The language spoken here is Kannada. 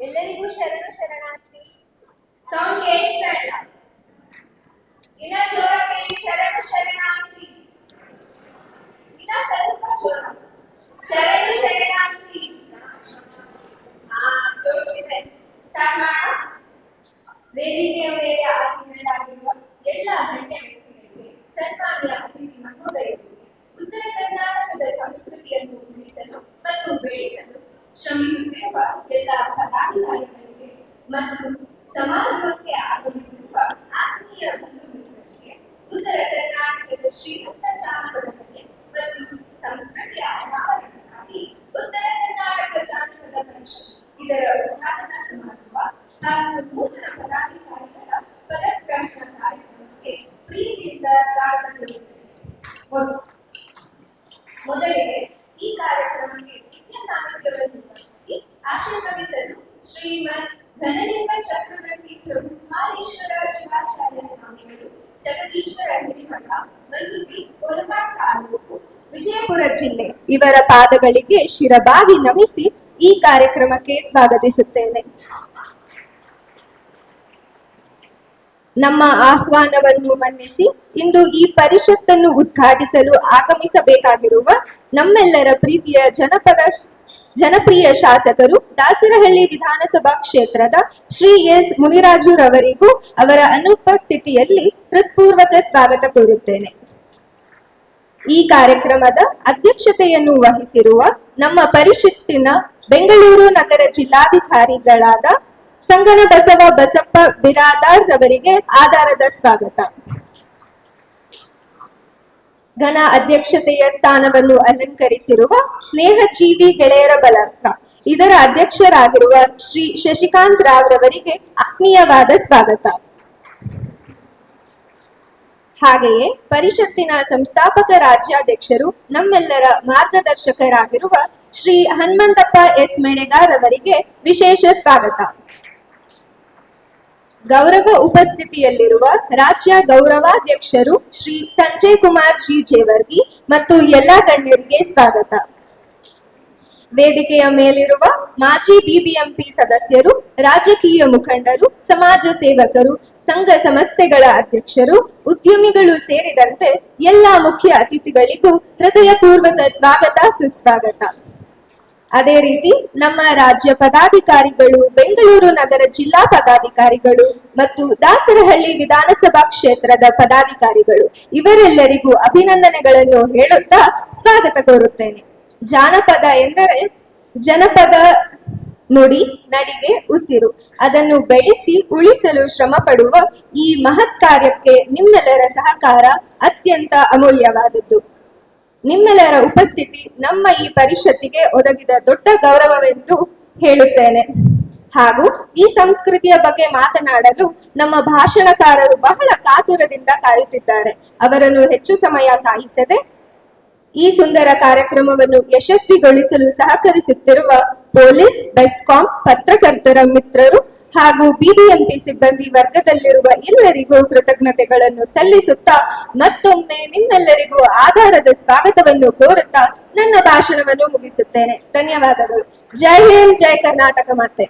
ಎಲ್ಲರಿಗೂ ಶರಣು ಶರಣಾರ್ಥಿ. ಸೌಂಡ್ ಕೇಳಿಸ್ತಾ ಇಲ್ಲ? ಇನ್ನ ಜೋರ ಹೇಳಿ, ಶರಣು ಶರಣಾರ್ಥಿ. ಇನ್ನ ಸ್ವಲ್ಪ ಜೋರ, ಶರಣು ಶರಣಾರ್ಥಿ. ಜೋಶಿದೆ. ಸ್ಟಾರ್ಟ್ ಮಾಡೋಣ. ವೇದಿಕೆಯ ಮೇಲೆ ಆಸೀನರಾಗಿರುವ ಎಲ್ಲ ಗಣ್ಯ ವ್ಯಕ್ತಿಗಳಿಗೆ, ಸನ್ಮಾನ್ಯ ಅತಿಥಿ ಮಹೋದಯರಿಗೆ, ಉತ್ತರ ಕರ್ನಾಟಕದ ಸಂಸ್ಕೃತಿಯನ್ನು ಉಳಿಸಲು ಮತ್ತು ಬೆಳೆಸಲು ಶ್ರಮಿಸುತ್ತಿರುವ ಎಲ್ಲ ಪದಾಧಿಕಾರಿಗಳಿಗೆ ಮತ್ತು ಸಮಾರಂಭಕ್ಕೆ ಆಗಮಿಸಿರುವ ಆತ್ಮೀಯ ಬಂಧು ಮಿತ್ರರಿಗೆ, ಉತ್ತರ ಕರ್ನಾಟಕದ ಶ್ರೀಮಂತ ಜಾನಪದ ಕಲೆ ಮತ್ತು ಸಂಸ್ಕೃತಿಯ ಅನಾವರಣಕ್ಕಾಗಿ ಉತ್ತರ ಕರ್ನಾಟಕ ಜಾನಪದ ಪರಿಷತ್ ಇದರ ಉದ್ಘಾಟನಾ ಸಮಾರಂಭ ಹಾಗೂ ನೂತನ ಪದಾಧಿಕಾರಿಗಳ ಪದಗ್ರಹಣ ಕಾರ್ಯಕ್ರಮಕ್ಕೆ ಪ್ರೀತಿಯಿಂದ ಸ್ವಾಗತ ಕೋರುತ್ತೇನೆ. ಮೊದಲಿಗೆ ಈ ಕಾರ್ಯಕ್ರಮಕ್ಕೆ ವಿಜ್ಞ ಸಾಮರ್ಥ್ಯವನ್ನು ವಹಿಸಿ ಆಶೀರ್ವದಿಸಲು ಶ್ರೀಮದ್ ಘನಲಿಂಗ ಚಕ್ರವರ್ತಿ ಪ್ರಭು ಮಾಲೇಶ್ವರ ಶಿವಾಚಾರ್ಯ ಸ್ವಾಮಿಗಳು, ಜಗದೀಶ್ವರ ಹಿರಿಮಠ, ಮಸೂತಿ, ಕೋಲಘಾಟ್ ತಾಲೂಕು, ವಿಜಯಪುರ ಜಿಲ್ಲೆ ಇವರ ಪಾದಗಳಿಗೆ ಶಿರಬಾಗಿ ನಮಿಸಿ ಈ ಕಾರ್ಯಕ್ರಮಕ್ಕೆ ಸ್ವಾಗತಿಸುತ್ತೇನೆ. ನಮ್ಮ ಆಹ್ವಾನವನ್ನು ಮನ್ನಿಸಿ ಇಂದು ಈ ಪರಿಷತ್ತನ್ನು ಉದ್ಘಾಟಿಸಲು ಆಗಮಿಸಬೇಕಾಗಿರುವ ನಮ್ಮೆಲ್ಲರ ಪ್ರೀತಿಯ ಜನಪ್ರಿಯ ಶಾಸಕರು, ದಾಸರಹಳ್ಳಿ ವಿಧಾನಸಭಾ ಕ್ಷೇತ್ರದ ಶ್ರೀ ಎಸ್ ಮುನಿರಾಜುರವರಿಗೂ ಅವರ ಅನುಪಸ್ಥಿತಿಯಲ್ಲಿ ಹೃತ್ಪೂರ್ವಕ ಸ್ವಾಗತ ಕೋರುತ್ತೇನೆ. ಈ ಕಾರ್ಯಕ್ರಮದ ಅಧ್ಯಕ್ಷತೆಯನ್ನು ವಹಿಸಿರುವ ನಮ್ಮ ಪರಿಷತ್ತಿನ ಬೆಂಗಳೂರು ನಗರ ಜಿಲ್ಲಾಧಿಕಾರಿಗಳಾದ ಸಂಗನ ಬಸವ ಬಸಪ್ಪ ಬಿರಾದಾರ್ ರವರಿಗೆ ಆಧಾರದ ಸ್ವಾಗತ. ಘನ ಅಧ್ಯಕ್ಷತೆಯ ಸ್ಥಾನವನ್ನು ಅಲಂಕರಿಸಿರುವ ಸ್ನೇಹಜೀವಿ ಗೆಳೆಯರ ಬಳಗ ಇದರ ಅಧ್ಯಕ್ಷರಾಗಿರುವ ಶ್ರೀ ಶಶಿಕಾಂತ್ ರಾವ್ ರವರಿಗೆ ಆತ್ಮೀಯವಾದ ಸ್ವಾಗತ. ಹಾಗೆಯೇ ಪರಿಷತ್ತಿನ ಸಂಸ್ಥಾಪಕ ರಾಜ್ಯಾಧ್ಯಕ್ಷರು, ನಮ್ಮೆಲ್ಲರ ಮಾರ್ಗದರ್ಶಕರಾಗಿರುವ ಶ್ರೀ ಹನುಮಂತಪ್ಪ ಎಸ್ ಮೇಣೆಗಾರ್ ಅವರಿಗೆ ವಿಶೇಷ ಸ್ವಾಗತ. ಗೌರವ ಉಪಸ್ಥಿತಿಯಲ್ಲಿರುವ ರಾಜ್ಯ ಗೌರವಾಧ್ಯಕ್ಷರು ಶ್ರೀ ಸಂಜಯ್ ಕುಮಾರ್ ಜಿ ಜೇವರ್ಗಿ ಮತ್ತು ಎಲ್ಲ ಗಣ್ಯರಿಗೆ ಸ್ವಾಗತ. ವೇದಿಕೆಯ ಮೇಲಿರುವ ಮಾಜಿ ಬಿಬಿಎಂಪಿ ಸದಸ್ಯರು, ರಾಜಕೀಯ ಮುಖಂಡರು, ಸಮಾಜ ಸೇವಕರು, ಸಂಘ ಸಂಸ್ಥೆಗಳ ಅಧ್ಯಕ್ಷರು, ಉದ್ಯಮಿಗಳು ಸೇರಿದಂತೆ ಎಲ್ಲ ಮುಖ್ಯ ಅತಿಥಿಗಳಿಗೂ ಹೃದಯಪೂರ್ವಕ ಸ್ವಾಗತ, ಸುಸ್ವಾಗತ. ಅದೇ ರೀತಿ ನಮ್ಮ ರಾಜ್ಯ ಪದಾಧಿಕಾರಿಗಳು, ಬೆಂಗಳೂರು ನಗರ ಜಿಲ್ಲಾ ಪದಾಧಿಕಾರಿಗಳು ಮತ್ತು ದಾಸರಹಳ್ಳಿ ವಿಧಾನಸಭಾ ಕ್ಷೇತ್ರದ ಪದಾಧಿಕಾರಿಗಳು ಇವರೆಲ್ಲರಿಗೂ ಅಭಿನಂದನೆಗಳನ್ನು ಹೇಳುತ್ತಾ ಸ್ವಾಗತ ಕೋರುತ್ತೇನೆ. ಜಾನಪದ ಎಂದರೆ ಜನಪದ ನುಡಿ, ನಡಿಗೆ, ಉಸಿರು. ಅದನ್ನು ಬೆಳೆಸಿ ಉಳಿಸಲು ಶ್ರಮ ಪಡುವ ಈ ಮಹತ್ ಕಾರ್ಯಕ್ಕೆ ನಿಮ್ಮೆಲ್ಲರ ಸಹಕಾರ ಅತ್ಯಂತ ಅಮೂಲ್ಯವಾದದ್ದು. ನಿಮ್ಮೆಲ್ಲರ ಉಪಸ್ಥಿತಿ ನಮ್ಮ ಈ ಪರಿಷತ್ತಿಗೆ ಒದಗಿದ ದೊಡ್ಡ ಗೌರವವೆಂದು ಹೇಳುತ್ತೇನೆ. ಹಾಗೂ ಈ ಸಂಸ್ಕೃತಿಯ ಬಗ್ಗೆ ಮಾತನಾಡಲು ನಮ್ಮ ಭಾಷಣಕಾರರು ಬಹಳ ಕಾತುರದಿಂದ ಕಾಯುತ್ತಿದ್ದಾರೆ. ಅವರನ್ನು ಹೆಚ್ಚು ಸಮಯ ಕಾಯಿಸದೆ ಈ ಸುಂದರ ಕಾರ್ಯಕ್ರಮವನ್ನು ಯಶಸ್ವಿಗೊಳಿಸಲು ಸಹಕರಿಸುತ್ತಿರುವ ಪೊಲೀಸ್, ಬೆಸ್ಕಾಂ, ಪತ್ರಕರ್ತರ ಮಿತ್ರರು ಹಾಗೂ ಬಿಬಿಎಂಪಿ ಸಿಬ್ಬಂದಿ ವರ್ಗದಲ್ಲಿರುವ ಎಲ್ಲರಿಗೂ ಕೃತಜ್ಞತೆಗಳನ್ನು ಸಲ್ಲಿಸುತ್ತಾ ಮತ್ತೊಮ್ಮೆ ನಿಮ್ಮೆಲ್ಲರಿಗೂ ಆಧಾರದ ಸ್ವಾಗತವನ್ನು ಕೋರುತ್ತಾ ನನ್ನ ಭಾಷಣವನ್ನು ಮುಗಿಸುತ್ತೇನೆ. ಧನ್ಯವಾದಗಳು. ಜೈ ಹಿಂದ್, ಜೈ ಕರ್ನಾಟಕ ಮಾತೆ.